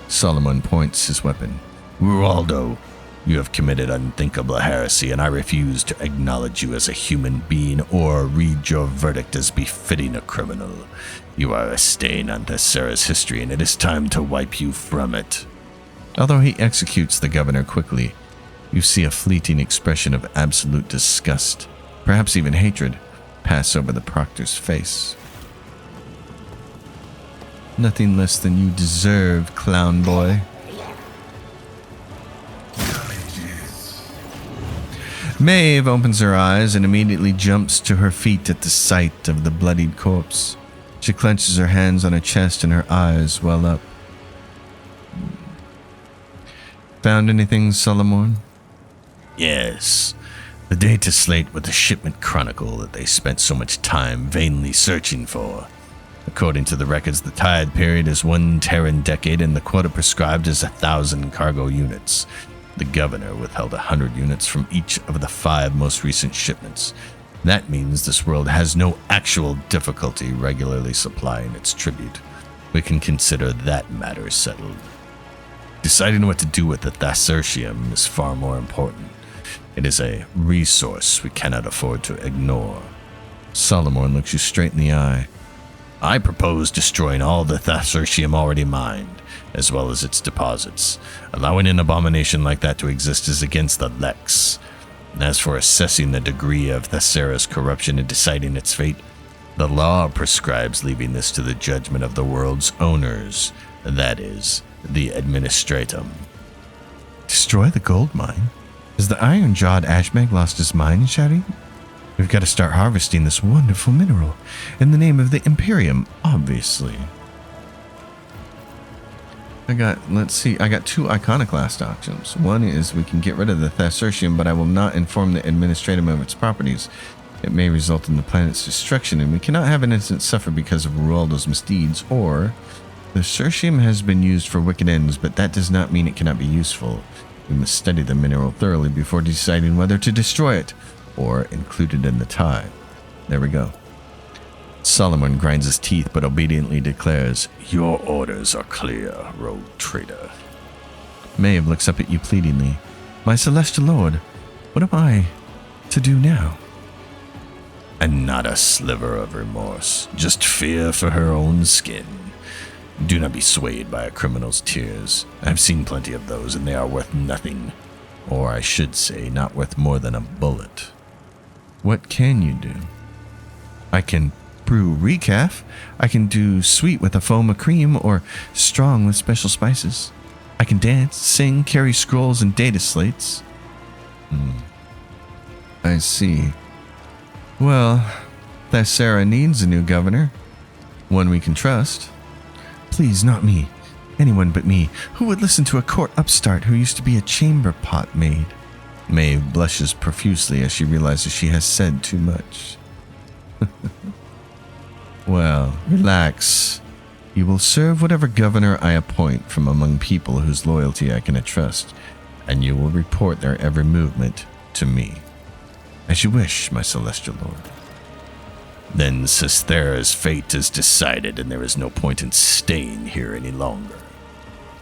Solomon points his weapon. Ruoldo, you have committed unthinkable heresy, and I refuse to acknowledge you as a human being or read your verdict as befitting a criminal. You are a stain on Thessera's history, and it is time to wipe you from it. Although he executes the governor quickly, you see a fleeting expression of absolute disgust, perhaps even hatred, pass over the proctor's face. Nothing less than you deserve, clown boy. Maeve opens her eyes and immediately jumps to her feet at the sight of the bloodied corpse. She clenches her hands on her chest and her eyes well up. Found anything, Solomon? Yes. The data slate with the shipment chronicle that they spent so much time vainly searching for. According to the records, the tide period is 1 Terran decade and the quota prescribed is 1,000 cargo units. The governor withheld 100 units from each of the 5 most recent shipments. That means this world has no actual difficulty regularly supplying its tribute. We can consider that matter settled. Deciding what to do with the Thassertium is far more important. It is a resource we cannot afford to ignore. Solomon looks you straight in the eye. I propose destroying all the Thassertium already mined, as well as its deposits. Allowing an abomination like that to exist is against the Lex. As for assessing the degree of Thessera's corruption and deciding its fate, the law prescribes leaving this to the judgment of the world's owners, that is, the Administratum. Destroy the gold mine? Has the iron-jawed Ashmag lost his mind, Shari? We've got to start harvesting this wonderful mineral, in the name of the Imperium, obviously. I got 2 iconoclast options. One is we can get rid of the Thassertium, but I will not inform the Administratum of its properties. It may result in the planet's destruction, and we cannot have an innocent suffer because of Ruoldo's misdeeds. Or, the Thassertium has been used for wicked ends, but that does not mean it cannot be useful. We must study the mineral thoroughly before deciding whether to destroy it, or include it in the tide. There we go. Solomon grinds his teeth but obediently declares, Your orders are clear, rogue traitor. Maeve looks up at you pleadingly. My celestial lord, what am I to do now? And not a sliver of remorse, just fear for her own skin. Do not be swayed by a criminal's tears. I've seen plenty of those, and they are worth nothing. Or I should say, not worth more than a bullet. What can you do? I can brew recaf. I can do sweet with a foam of cream, or strong with special spices. I can dance, sing, carry scrolls and data slates. I see. Well, Thessera needs a new governor. One we can trust. Please, not me. Anyone but me. Who would listen to a court upstart who used to be a chamber pot maid? Maeve blushes profusely as she realizes she has said too much. Well, relax. You will serve whatever governor I appoint from among people whose loyalty I can entrust, and you will report their every movement to me. As you wish, my celestial lord. Then Sistera's fate is decided, and there is no point in staying here any longer.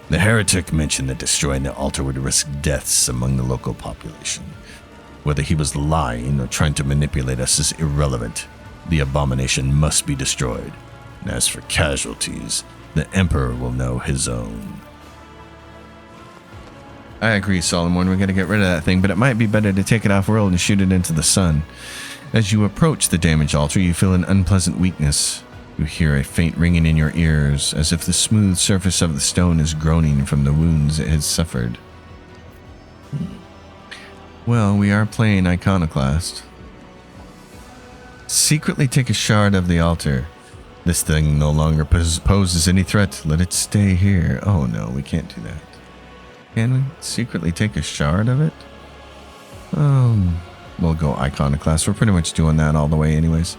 The heretic mentioned that destroying the altar would risk deaths among the local population. Whether he was lying or trying to manipulate us is irrelevant. The abomination must be destroyed. And as for casualties, the Emperor will know his own. I agree, Solomon. We gotta get rid of that thing, but it might be better to take it off-world and shoot it into the sun. As you approach the damaged altar, you feel an unpleasant weakness. You hear a faint ringing in your ears, as if the smooth surface of the stone is groaning from the wounds it has suffered. Well, we are playing Iconoclast. Secretly take a shard of the altar. This thing no longer poses any threat. Let it stay here. Oh no, we can't do that. Can we secretly take a shard of it? We'll go Iconoclast. We're pretty much doing that all the way anyways.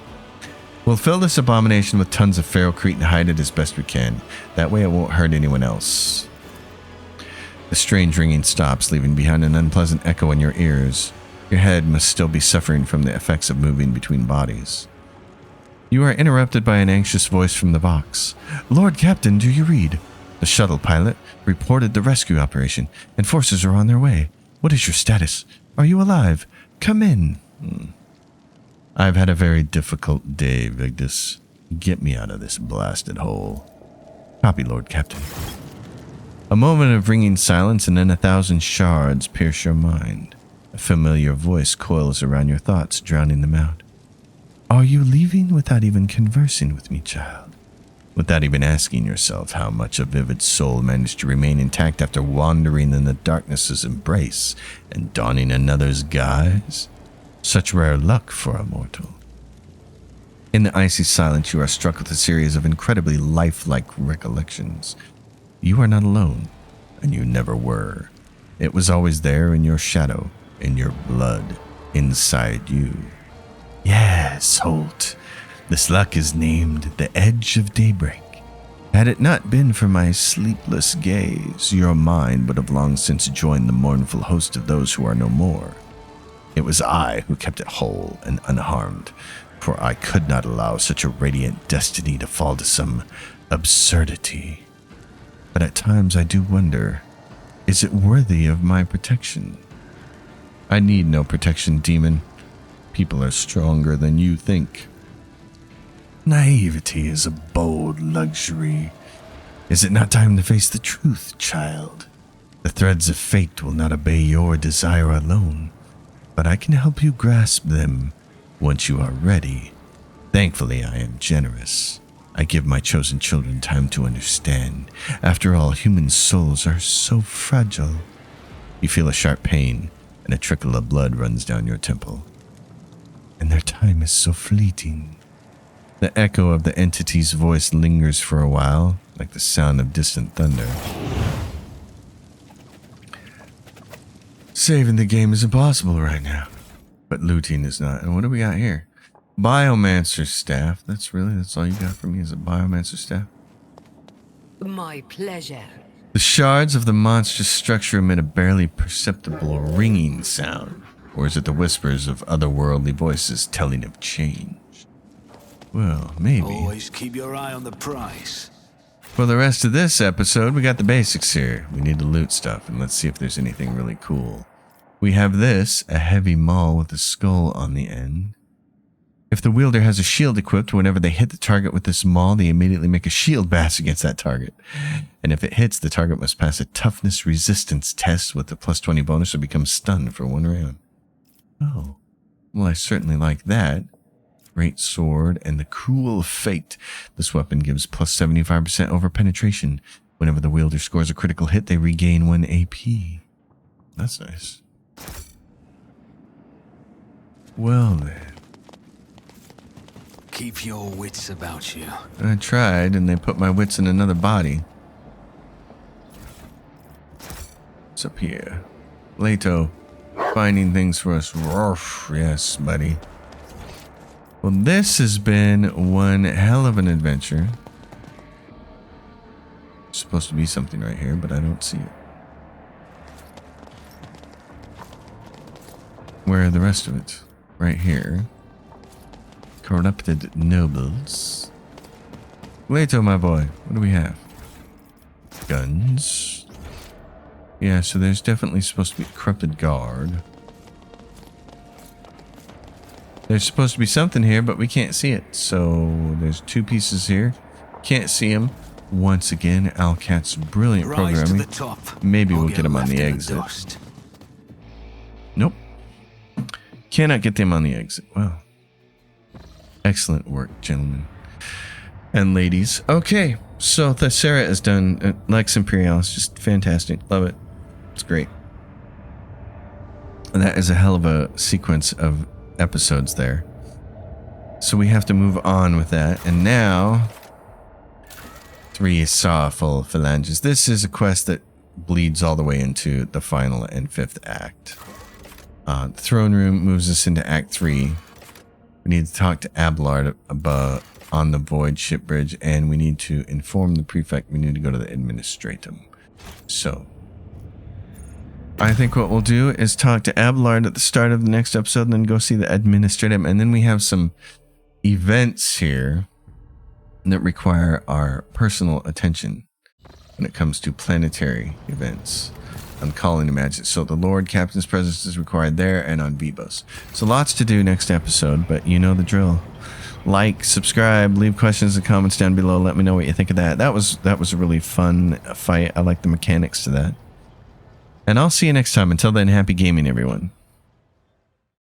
We'll fill this abomination with tons of ferrocrete and hide it as best we can. That way it won't hurt anyone else. The strange ringing stops, leaving behind an unpleasant echo in your ears. Your head must still be suffering from the effects of moving between bodies. You are interrupted by an anxious voice from the box. Lord Captain, do you read? The shuttle pilot reported the rescue operation, and forces are on their way. What is your status? Are you alive? Come in. I've had a very difficult day, Vigdis. Get me out of this blasted hole. Copy, Lord Captain. A moment of ringing silence, and then 1,000 shards pierce your mind. A familiar voice coils around your thoughts, drowning them out. Are you leaving without even conversing with me, child? Without even asking yourself how much a vivid soul managed to remain intact after wandering in the darkness's embrace and donning another's guise? Such rare luck for a mortal. In the icy silence, you are struck with a series of incredibly lifelike recollections. You are not alone, and you never were. It was always there in your shadow, in your blood, inside you. Yes, Holt. This luck is named the Edge of Daybreak. Had it not been for my sleepless gaze, your mind would have long since joined the mournful host of those who are no more. It was I who kept it whole and unharmed, for I could not allow such a radiant destiny to fall to some absurdity. But at times I do wonder, is it worthy of my protection? I need no protection, demon. People are stronger than you think. Naivety is a bold luxury. Is it not time to face the truth, child? The threads of fate will not obey your desire alone, but I can help you grasp them once you are ready. Thankfully, I am generous. I give my chosen children time to understand. After all, human souls are so fragile. You feel a sharp pain, and a trickle of blood runs down your temple. And their time is so fleeting. The echo of the entity's voice lingers for a while, like the sound of distant thunder. Saving the game is impossible right now, but looting is not. And what do we got here? Biomancer staff. That's all you got for me is a biomancer staff? My pleasure. The shards of the monstrous structure emit a barely perceptible ringing sound. Or is it the whispers of otherworldly voices telling of change? Well, maybe. Always keep your eye on the price. For the rest of this episode, we got the basics here. We need to loot stuff, and let's see if there's anything really cool. We have this, a heavy maul with a skull on the end. If the wielder has a shield equipped, whenever they hit the target with this maul, they immediately make a shield bash against that target. And if it hits, the target must pass a toughness resistance test with a plus 20 bonus or become stunned for 1 round. Oh, well, I certainly like that. Great sword and the Cruel Fate. This weapon gives plus 75% over penetration. Whenever the wielder scores a critical hit, they regain 1 AP. That's nice. Well then. Keep your wits about you. I tried, and they put my wits in another body. What's up here? Leto. finding things for us. Roof. Yes, buddy. Well, this has been one hell of an adventure. There's supposed to be something right here, but I don't see it. Where are the rest of it? Right here. Corrupted nobles. Leto, my boy. What do we have? Guns. Yeah, so there's definitely supposed to be a corrupted guard. There's supposed to be something here, but we can't see it. So there's two pieces here. Can't see them. Once again, Alcat's brilliant Rise to programming. the top. Maybe or we'll get get him on left the in exit. dust. Nope. Cannot get them on the exit. Well, excellent work, gentlemen and ladies. Okay, so Thessera is done. Lex Imperialis, just fantastic. Love it. It's great. And that is a hell of a sequence of episodes there. So we have to move on with that. And now, 3 Sawful Phalanges. This is a quest that bleeds all the way into the final and 5th act. The throne room moves us into Act 3. We need to talk to Abelard about on the Void ship bridge, and we need to inform the prefect we need to go to the Administratum. So, I think what we'll do is talk to Abelard at the start of the next episode and then go see the Administratum, and then we have some events here that require our personal attention when it comes to planetary events on Colony Magic. So the Lord Captain's presence is required there and on Vivos. So lots to do next episode, but you know the drill. Like, subscribe, leave questions and comments down below. Let me know what you think of that. That was a really fun fight. I like the mechanics to that. And I'll see you next time. Until then, happy gaming, everyone.